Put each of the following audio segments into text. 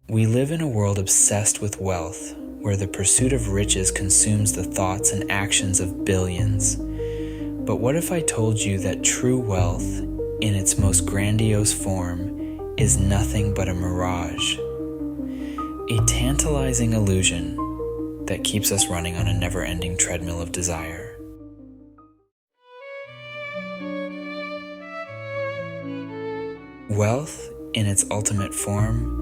We live in a world obsessed with wealth, where the pursuit of riches consumes the thoughts and actions of billions. But what if I told you that true wealth, in its most grandiose form, is nothing but a mirage? A tantalizing illusion that keeps us running on a never-ending treadmill of desire. Wealth, in its ultimate form,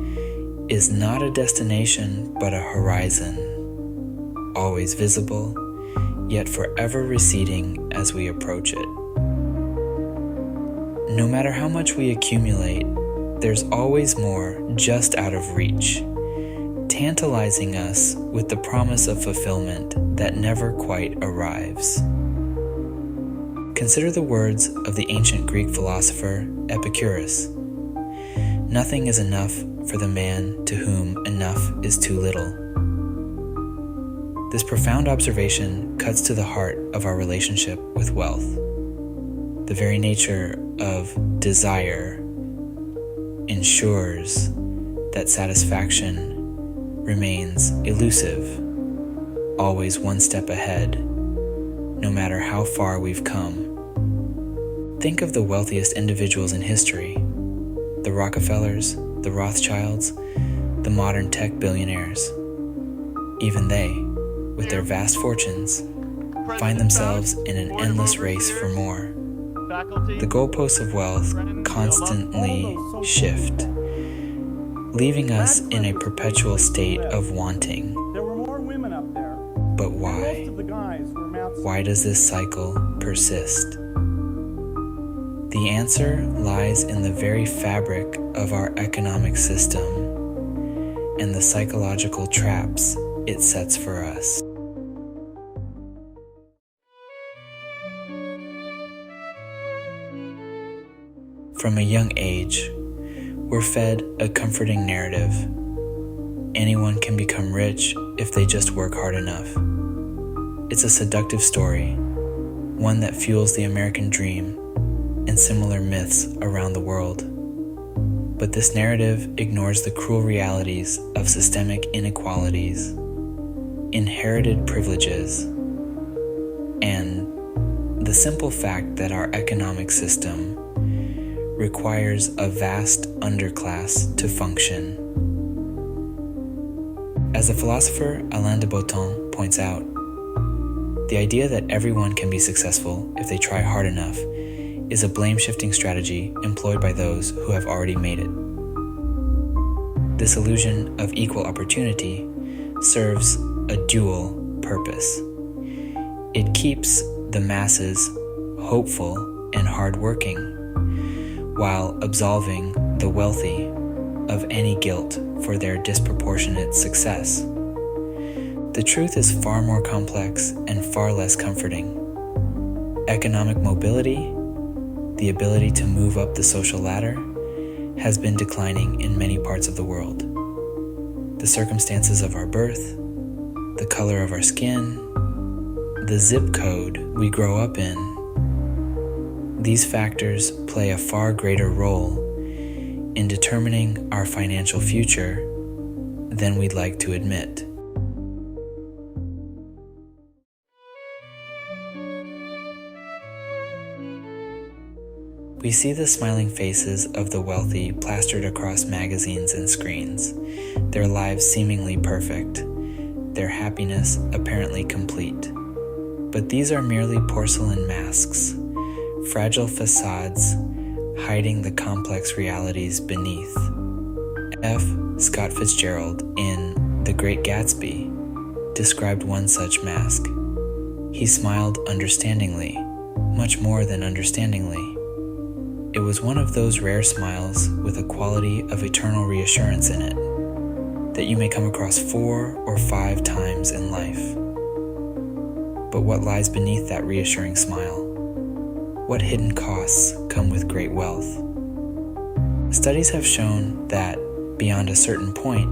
is not a destination but a horizon, always visible, yet forever receding as we approach it. No matter how much we accumulate, there's always more just out of reach, tantalizing us with the promise of fulfillment that never quite arrives. Consider the words of the ancient Greek philosopher Epicurus. Nothing is enough for the man to whom enough is too little. This profound observation cuts to the heart of our relationship with wealth. The very nature of desire ensures that satisfaction remains elusive, always one step ahead, no matter how far we've come. Think of the wealthiest individuals in history, the Rockefellers, the Rothschilds, the modern tech billionaires. Even they, with their vast fortunes, find themselves in an endless race for more. The goalposts of wealth constantly shift, leaving us in a perpetual state of wanting. But why? Why does this cycle persist? The answer lies in the very fabric of our economic system and the psychological traps it sets for us. From a young age, we're fed a comforting narrative. Anyone can become rich if they just work hard enough. It's a seductive story, one that fuels the American dream and similar myths around the world. But this narrative ignores the cruel realities of systemic inequalities, inherited privileges, and the simple fact that our economic system requires a vast underclass to function. As the philosopher Alain de Botton points out, the idea that everyone can be successful if they try hard enough is a blame-shifting strategy employed by those who have already made it. This illusion of equal opportunity serves a dual purpose. It keeps the masses hopeful and hardworking, while absolving the wealthy of any guilt for their disproportionate success. The truth is far more complex and far less comforting. Economic mobility, the ability to move up the social ladder, has been declining in many parts of the world. The circumstances of our birth, the color of our skin, the zip code we grow up in, these factors play a far greater role in determining our financial future than we'd like to admit. We see the smiling faces of the wealthy plastered across magazines and screens, their lives seemingly perfect, their happiness apparently complete. But these are merely porcelain masks, fragile facades hiding the complex realities beneath. F. Scott Fitzgerald in The Great Gatsby described one such mask. He smiled understandingly, much more than understandingly. It was one of those rare smiles with a quality of eternal reassurance in it that you may come across 4 or 5 times in life. But what lies beneath that reassuring smile? What hidden costs come with great wealth? Studies have shown that, beyond a certain point,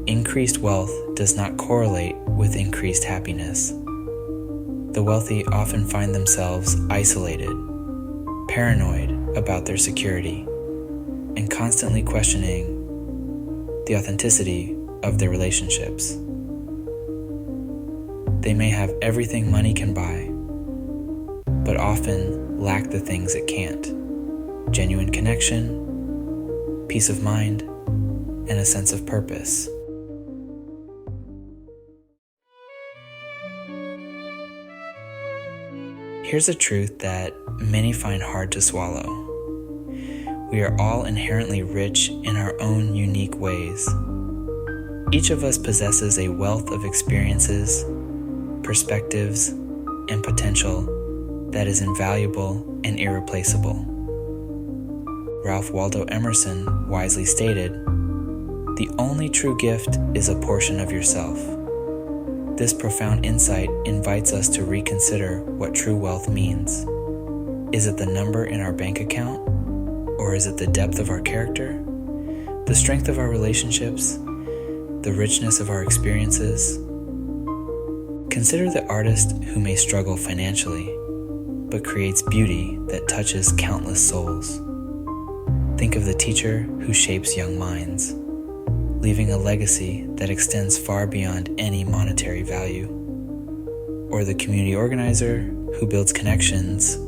increased wealth does not correlate with increased happiness. The wealthy often find themselves isolated, paranoid about their security, and constantly questioning the authenticity of their relationships. They may have everything money can buy, but often lack the things it can't: genuine connection, peace of mind, and a sense of purpose. Here's a truth that many find hard to swallow. We are all inherently rich in our own unique ways. Each of us possesses a wealth of experiences, perspectives, and potential that is invaluable and irreplaceable. Ralph Waldo Emerson wisely stated, "The only true gift is a portion of yourself." This profound insight invites us to reconsider what true wealth means. Is it the number in our bank account? Or is it the depth of our character, the strength of our relationships, the richness of our experiences? Consider the artist who may struggle financially, but creates beauty that touches countless souls. Think of the teacher who shapes young minds, leaving a legacy that extends far beyond any monetary value. Or the community organizer who builds connections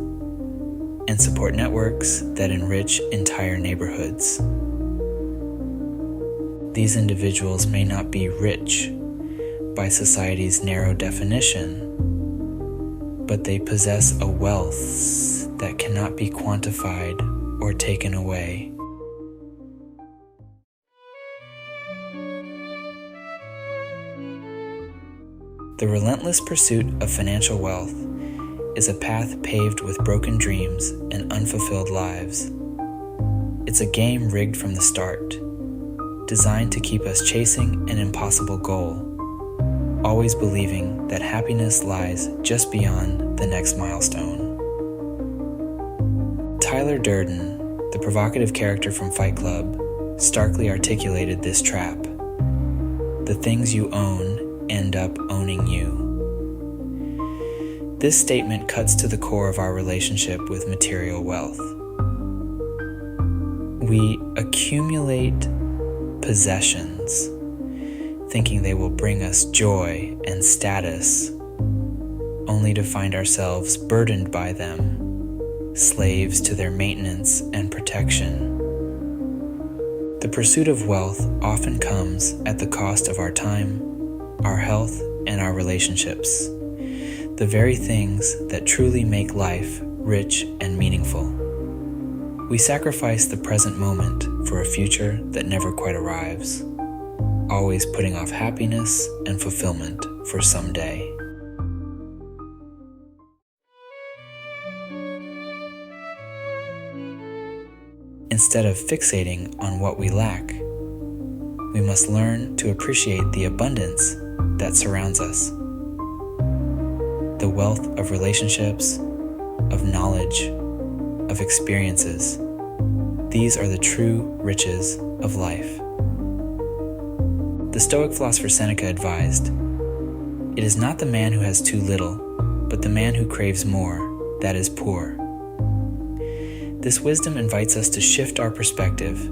and support networks that enrich entire neighborhoods. These individuals may not be rich by society's narrow definition, but they possess a wealth that cannot be quantified or taken away. The relentless pursuit of financial wealth is a path paved with broken dreams and unfulfilled lives. It's a game rigged from the start, designed to keep us chasing an impossible goal, always believing that happiness lies just beyond the next milestone. Tyler Durden, the provocative character from Fight Club, starkly articulated this trap. The things you own end up owning you. This statement cuts to the core of our relationship with material wealth. We accumulate possessions, thinking they will bring us joy and status, only to find ourselves burdened by them, slaves to their maintenance and protection. The pursuit of wealth often comes at the cost of our time, our health, and our relationships, the very things that truly make life rich and meaningful. We sacrifice the present moment for a future that never quite arrives, always putting off happiness and fulfillment for someday. Instead of fixating on what we lack, we must learn to appreciate the abundance that surrounds us. The wealth of relationships, of knowledge, of experiences. These are the true riches of life. The Stoic philosopher Seneca advised, "It is not the man who has too little, but the man who craves more, that is poor." This wisdom invites us to shift our perspective,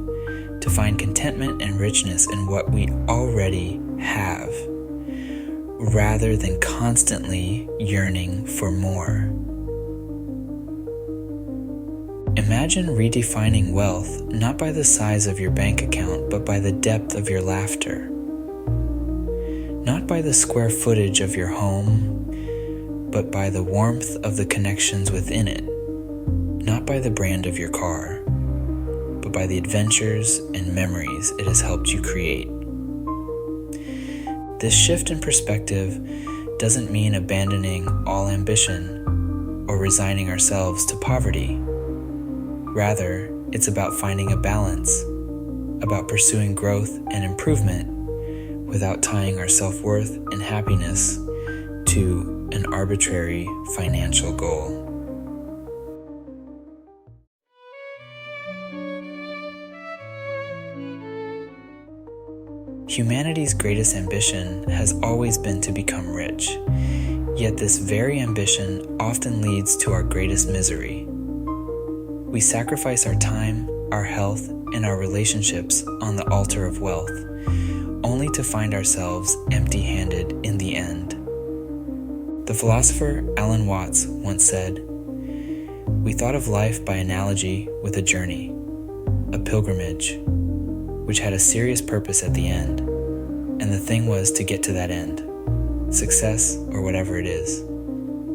to find contentment and richness in what we already have, rather than constantly yearning for more. Imagine redefining wealth not by the size of your bank account, but by the depth of your laughter. Not by the square footage of your home, but by the warmth of the connections within it. Not by the brand of your car, but by the adventures and memories it has helped you create. This shift in perspective doesn't mean abandoning all ambition or resigning ourselves to poverty. Rather, it's about finding a balance, about pursuing growth and improvement without tying our self-worth and happiness to an arbitrary financial goal. Humanity's greatest ambition has always been to become rich, yet this very ambition often leads to our greatest misery. We sacrifice our time, our health, and our relationships on the altar of wealth, only to find ourselves empty-handed in the end. The philosopher Alan Watts once said, "We thought of life by analogy with a journey, a pilgrimage, which had a serious purpose at the end, and the thing was to get to that end, success or whatever it is,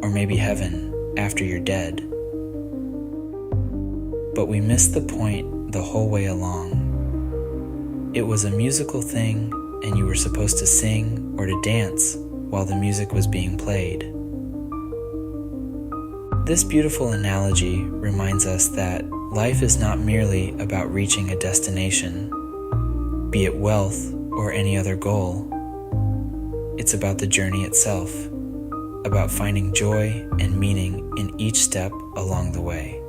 or maybe heaven after you're dead. But we missed the point the whole way along. It was a musical thing, and you were supposed to sing or to dance while the music was being played." This beautiful analogy reminds us that life is not merely about reaching a destination, be it wealth or any other goal. It's about the journey itself, about finding joy and meaning in each step along the way.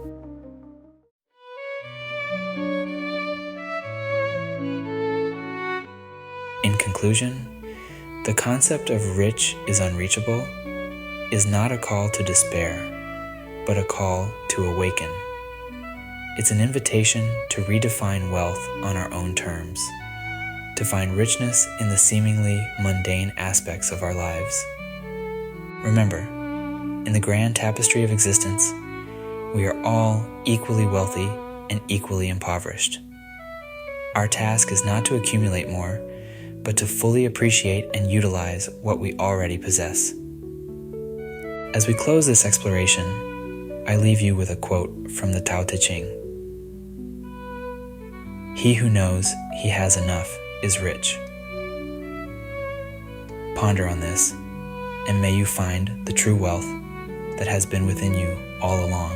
In conclusion, the concept of rich is unreachable is not a call to despair, but a call to awaken. It's an invitation to redefine wealth on our own terms, to find richness in the seemingly mundane aspects of our lives. Remember, in the grand tapestry of existence, we are all equally wealthy and equally impoverished. Our task is not to accumulate more, but to fully appreciate and utilize what we already possess. As we close this exploration, I leave you with a quote from the Tao Te Ching. "He who knows he has enough is rich." Ponder on this, and may you find the true wealth that has been within you all along.